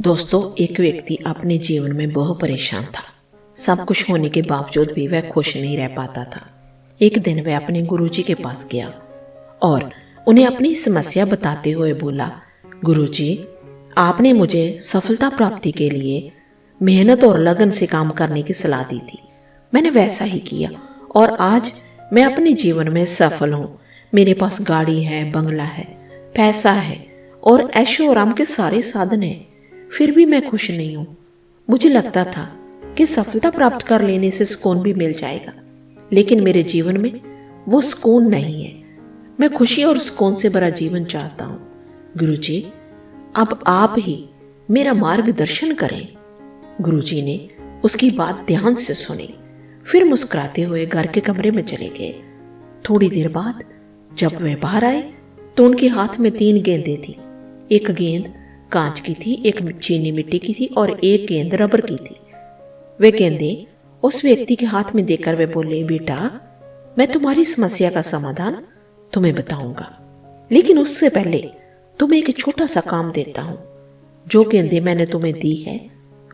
दोस्तों, एक व्यक्ति अपने जीवन में बहुत परेशान था। सब कुछ होने के बावजूद भी वह खुश नहीं रह पाता था। एक दिन वह अपने गुरुजी के पास गया और उन्हें अपनी समस्या बताते हुए बोला, गुरुजी, आपने मुझे सफलता प्राप्ति के लिए मेहनत और लगन से काम करने की सलाह दी थी। मैंने वैसा ही किया और आज मैं अपने जीवन में सफल हूँ। मेरे पास गाड़ी है, बंगला है, पैसा है और ऐशो आराम के सारे साधन हैं। फिर भी मैं खुश नहीं हूँ। मुझे लगता था कि सफलता प्राप्त कर लेने से सुकून भी मिल जाएगा, लेकिन मेरे जीवन में वो सुकून नहीं है। मैं खुशी और सुकून से भरा जीवन चाहता हूँ। गुरुजी, अब आप ही मेरा मार्गदर्शन करें। गुरुजी ने उसकी बात ध्यान से सुनी, फिर मुस्कुराते हुए घर के कमरे में चले गए। थोड़ी देर बाद जब वे बाहर आए तो उनके हाथ में 3 गेंदें थी। एक गेंद कांच की थी, एक चीनी मिट्टी की थी और एक गेंद रबर की थी। वे गेंदें उस व्यक्ति के हाथ में देकर वे बोले, बेटा, मैं तुम्हारी समस्या का समाधान तुम्हें बताऊंगा, लेकिन उससे पहले तुम्हें एक छोटा सा काम देता हूं। जो गेंदें मैंने तुम्हें दी है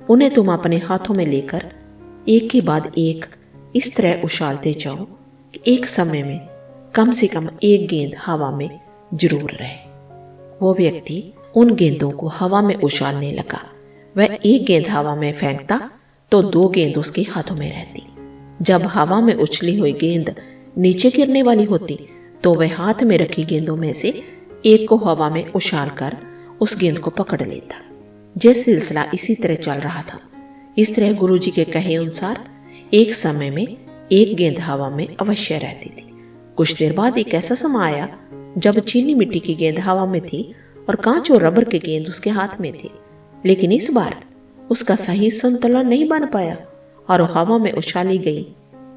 उन्हें तुम अपने हाथों में लेकर एक के बाद एक इस तरह उछालते जाओ कि एक समय में कम से कम एक गेंद हवा में जरूर रहे। वो व्यक्ति उन गेंदों को हवा में उछालने लगा। वह एक गेंद हवा में फेंकता तो 2 गेंद उसके हाथों में रहती। जब हवा में उछली हुई गेंद नीचे गिरने वाली होती तो वह हाथ में रखी गेंदों में से एक को हवा में उछालकर उस गेंद को पकड़ लेता। यह सिलसिला इसी तरह चल रहा था। इस तरह गुरुजी के कहे अनुसार एक समय में एक गेंद हवा में अवश्य रहती थी। कुछ देर बाद एक ऐसा समय आया जब चीनी मिट्टी की गेंद हवा में थी और कांच और रबर की गेंद उसके हाथ में थी, लेकिन इस बार उसका सही संतुलन नहीं बन पाया और हवा में उछाली गई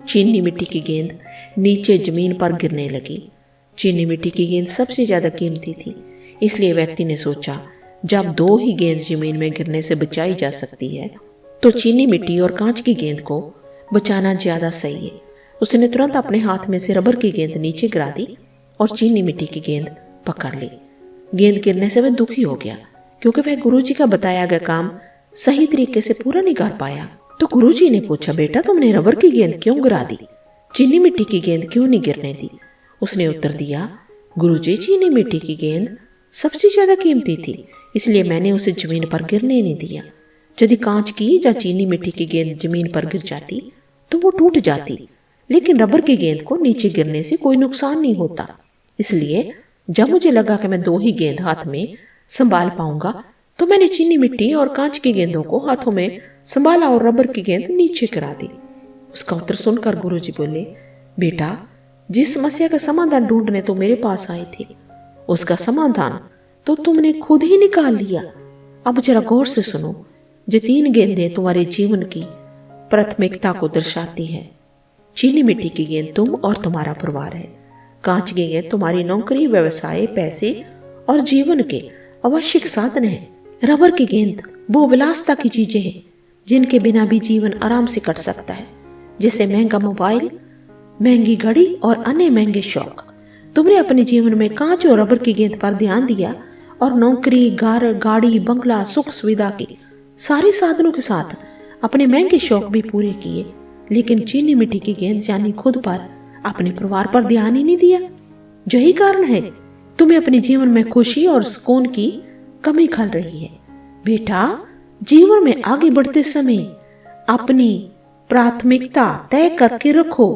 चीनी मिट्टी की गेंद नीचे जमीन पर गिरने लगी। चीनी मिट्टी की गेंद सबसे ज्यादा कीमती थी, इसलिए व्यक्ति ने सोचा, जब 2 ही गेंद जमीन में गिरने से बचाई जा सकती है तो चीनी मिट्टी और कांच की गेंद को बचाना ज्यादा सही है। उसने तुरंत अपने हाथ में से रबर की गेंद नीचे गिरा दी और चीनी मिट्टी की गेंद पकड़ ली। गेंद गिरने से वह दुखी हो गया क्योंकि वह गुरुजी का बताया गया काम सही तरीके से पूरा नहीं कर पाया। तो गुरुजी ने पूछा, बेटा, तुमने रबर की गेंद क्यों गिरा दी, चीनी मिट्टी की गेंद क्यों नहीं गिरने दी? उसने उत्तर दिया, गुरुजी, चीनी मिट्टी की गेंद सबसे ज्यादा कीमती थी, इसलिए मैंने उसे जमीन पर गिरने नहीं दिया। यदि कांच की या चीनी मिट्टी की गेंद जमीन पर गिर जाती तो वो टूट जाती, लेकिन रबर की गेंद को नीचे गिरने से कोई नुकसान नहीं होता। इसलिए जब मुझे लगा कि मैं 2 ही गेंद हाथ में संभाल पाऊंगा तो मैंने चीनी मिट्टी और कांच की गेंदों को हाथों में संभाला और रबर की गेंद नीचे गिरा दी। उसका उत्तर सुनकर गुरुजी बोले, बेटा, जिस समस्या का समाधान ढूंढने तो मेरे पास आए थे उसका समाधान तो तुमने खुद ही निकाल लिया। अब जरा गौर से सुनो। जो 3 गेंदें तुम्हारे जीवन की प्राथमिकता को दर्शाती है। चीनी मिट्टी की गेंद तुम और तुम्हारा परिवार है। कांच की गेंद तुम्हारी नौकरी, व्यवसाय, पैसे और जीवन के आवश्यक साधन है। रबर की गेंद वो विलासता की चीजें हैं जिनके बिना भी जीवन आराम से कट सकता है, जैसे महंगा मोबाइल, महंगी घड़ी और अन्य महंगे शौक। तुमने अपने जीवन में कांच और रबर की गेंद पर ध्यान दिया और नौकरी, घर, गाड़ी, बंगला, सुख सुविधा के सारे साधनों के साथ अपने महंगे शौक भी पूरे किए, लेकिन चीनी मिट्टी की गेंद यानी खुद पर, अपने परिवार पर ध्यान ही नहीं दिया। यही कारण है तुम्हें अपने जीवन में खुशी और सुकून की कमी खल रही है। बेटा, जीवन में आगे बढ़ते समय अपनी प्राथमिकता तय करके रखो।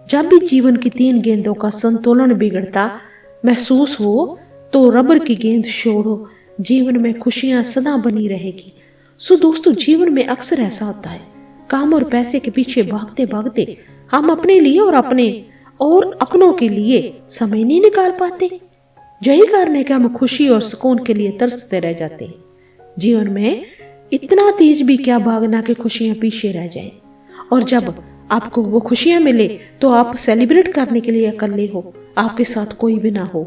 जब भी जीवन की 3 गेंदों का संतुलन बिगड़ता महसूस हो तो रबर की गेंद छोड़ो। जीवन में खुशियां सदा बनी रहेगी। सो दोस्तों, जीवन में अक्सर ऐसा होता है, काम और पैसे के पीछे भागते भागते हम अपने लिए और अपनों के लिए समय नहीं निकाल पाते। यही कारण है कि हम खुशी और सुकून के लिए तरसते रह जाते हैं। जीवन में इतना तेज भी क्या भागना कि खुशियां पीछे रह जाएं, और जब आपको वो खुशियां मिले तो आप सेलिब्रेट करने के लिए अकेले हो, आपके साथ कोई भी ना हो,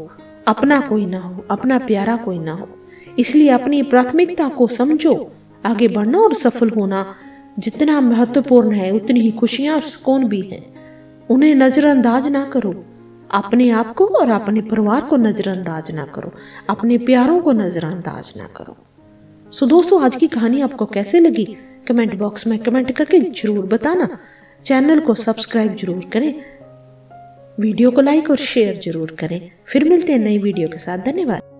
अपना कोई ना हो, अपना प्यारा कोई ना हो। इसलिए अपनी प्राथमिकता को समझो। आगे बढ़ना और सफल होना जितना महत्वपूर्ण है उतनी ही खुशियां और सुकून भी है। उन्हें नजरअंदाज ना करो। अपने आप को और अपने परिवार को नजरअंदाज ना करो। अपने प्यारों को नजरअंदाज ना करो। सो दोस्तों, आज की कहानी आपको कैसे लगी कमेंट बॉक्स में कमेंट करके जरूर बताना। चैनल को सब्सक्राइब जरूर करें, वीडियो को लाइक और शेयर जरूर करें। फिर मिलते हैं नई वीडियो के साथ। धन्यवाद।